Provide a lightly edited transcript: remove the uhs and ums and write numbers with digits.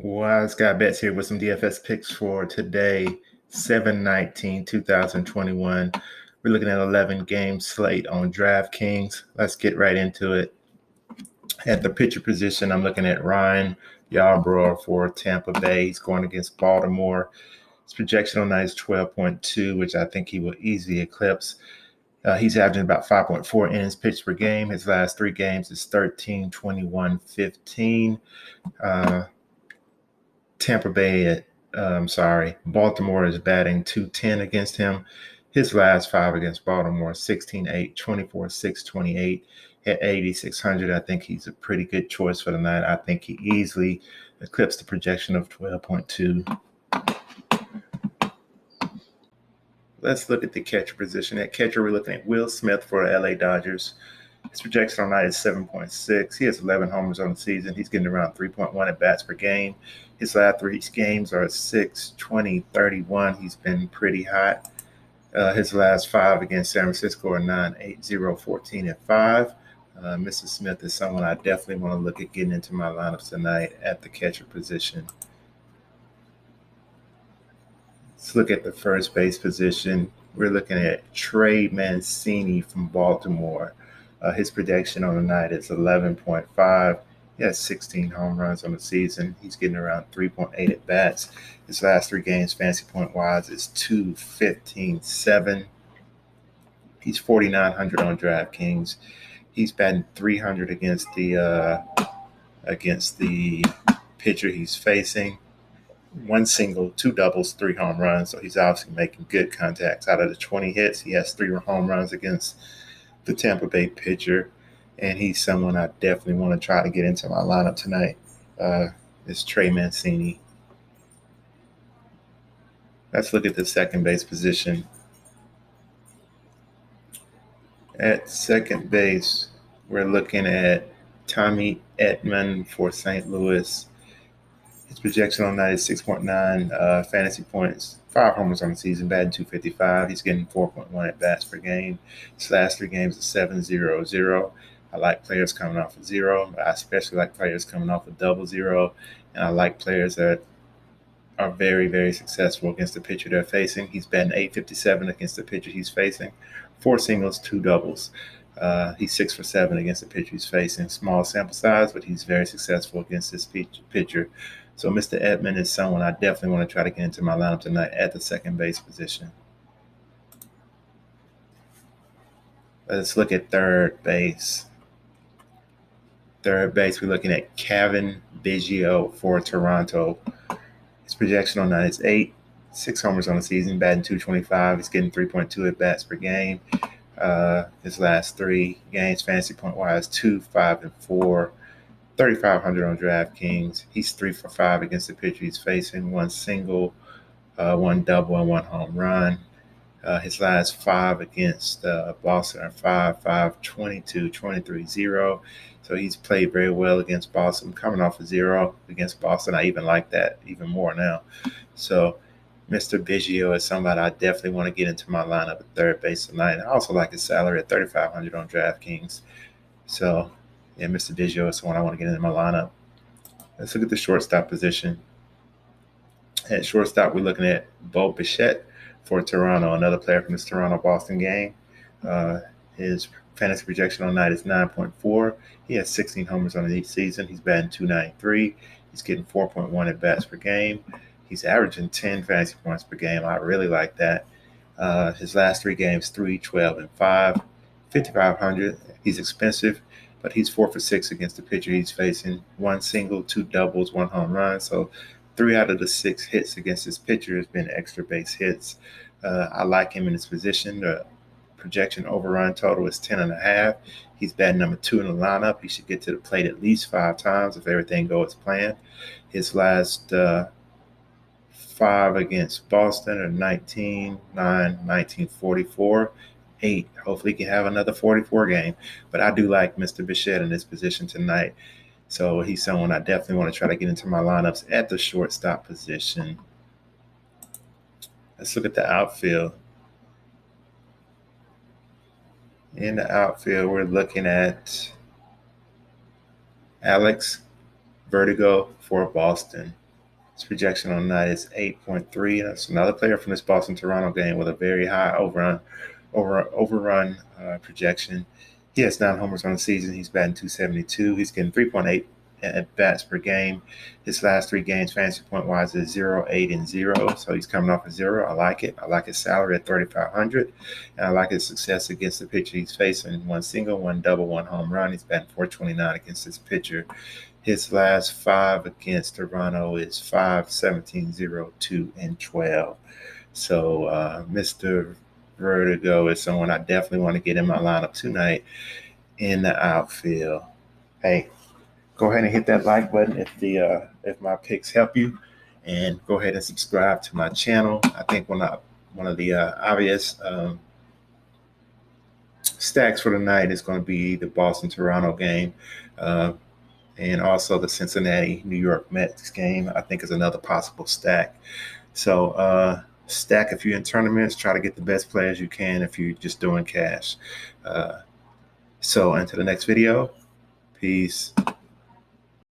WiseGuyBets here with some DFS picks for today, 7/19/2021. We're looking at 11 game slate on DraftKings. Let's get right into it. At the pitcher position, I'm looking at Ryan Yarbrough for Tampa Bay. He's going against Baltimore. His projection on that is 12.2, which I think he will easily eclipse. He's averaging about 5.4 innings pitched per game. His last three games is 13, 21, 15. Baltimore is batting 210 against him. His last five against Baltimore, 16-8, 24-6, 28 at 8,600. I think he's a pretty good choice for the night. I think he easily eclipsed the projection of 12.2. Let's look at the catcher position. At catcher, we're looking at Will Smith for the LA Dodgers. His projection on night is 7.6. He has 11 homers on the season. He's getting around 3.1 at bats per game. His last three games are 6, 20, 31. He's been pretty hot. His last five against San Francisco are 9, 8, 0, 14, and 5. Mr. Smith is someone I definitely want to look at getting into my lineups tonight at the catcher position. Let's look at the first base position. We're looking at Trey Mancini from Baltimore. His projection on the night is 11.5. He has 16 home runs on the season. He's getting around 3.8 at bats. His last three games, fantasy point wise, is 2, 15, 7. He's 4,900 on DraftKings. He's batting 300 against the pitcher he's facing. One single, two doubles, 3 home runs. So he's obviously making good contacts. Out of the 20 hits, he has 3 home runs against the Tampa Bay pitcher, and he's someone I definitely want to try to get into my lineup tonight. It's Trey Mancini. Let's look at the second base position. At second base, we're looking at Tommy Edman for St. Louis. His projection on that is 6.9 fantasy points, 5 homers on the season, batting 255. He's getting 4.1 at bats per game. His last 3 games is 7-0-0. I like players coming off of 0. I especially like players coming off of 0-0. And I like players that are very, very successful against the pitcher they're facing. He's batting .857 against the pitcher he's facing. 4 singles, 2 doubles. He's 6 for 7 against the pitcher he's facing. Small sample size, but he's very successful against this pitcher. So Mr. Edman is someone I definitely want to try to get into my lineup tonight at the second base position. Let's look at third base. Third base, we're looking at Cavan Biggio for Toronto. His projection on that is 8, 6 homers on the season, batting 225. He's getting 3.2 at bats per game. His last 3 games, fantasy point wise, 2, 5, and 4. 3,500 on DraftKings. He's 3 for 5 against the pitcher he's facing. 1 single, 1 double, and 1 home run. His last 5 against Boston are 5, 5, 22, 23, 0. So he's played very well against Boston. Coming off of 0 against Boston, I even like that even more now. So Mr. Biggio is somebody I definitely want to get into my lineup at third base tonight. I also like his salary at 3,500 on DraftKings. So, yeah, Mr. Biggio is the one I want to get into my lineup. Let's look at the shortstop position. At shortstop, we're looking at Bo Bichette for Toronto, another player from this Toronto-Boston game. His fantasy projection on night is 9.4. He has 16 homers on each season. He's batting .293. He's getting 4.1 at bats per game. He's averaging 10 fantasy points per game. I really like that. His last 3 games, 3, 12, and 5. 5,500. He's expensive, but he's 4 for 6 against the pitcher he's facing. 1 single, 2 doubles, 1 home run. So 3 out of the 6 hits against this pitcher has been extra base hits. I like him in his position. The projection overrun total is 10.5. He's batting number 2 in the lineup. He should get to the plate at least 5 times if everything goes as planned. His last 5 against Boston are 19, 9, 19, 44, 8. Hopefully he can have another 44 game. But I do like Mr. Bichette in this position tonight. So he's someone I definitely want to try to get into my lineups at the shortstop position. Let's look at the outfield. In the outfield, we're looking at Alex Vertigo for Boston. His projection on the night is 8.3. That's another player from this Boston-Toronto game with a very high overrun projection. He has 9 homers on the season. He's batting .272. He's getting 3.8 at bats per game. His last 3 games, fantasy point wise, is 0, 8, and 0. So he's coming off a 0. I like it. I like his salary at $3,500, and I like his success against the pitcher he's facing. 1 single, 1 double, 1 home run. He's batting .429 against this pitcher. His last 5 against Toronto is 5, 17, 0, 2, and 12. So Mr. Vertigo is someone I definitely want to get in my lineup tonight in the outfield. Hey, go ahead and hit that like button if my picks help you, and go ahead and subscribe to my channel. I think one of the obvious stacks for tonight is going to be the Boston-Toronto game, and also the Cincinnati-New York Mets game. I think is another possible stack. So stack if you're in tournaments. Try to get the best players you can if you're just doing cash. So until the next video, peace.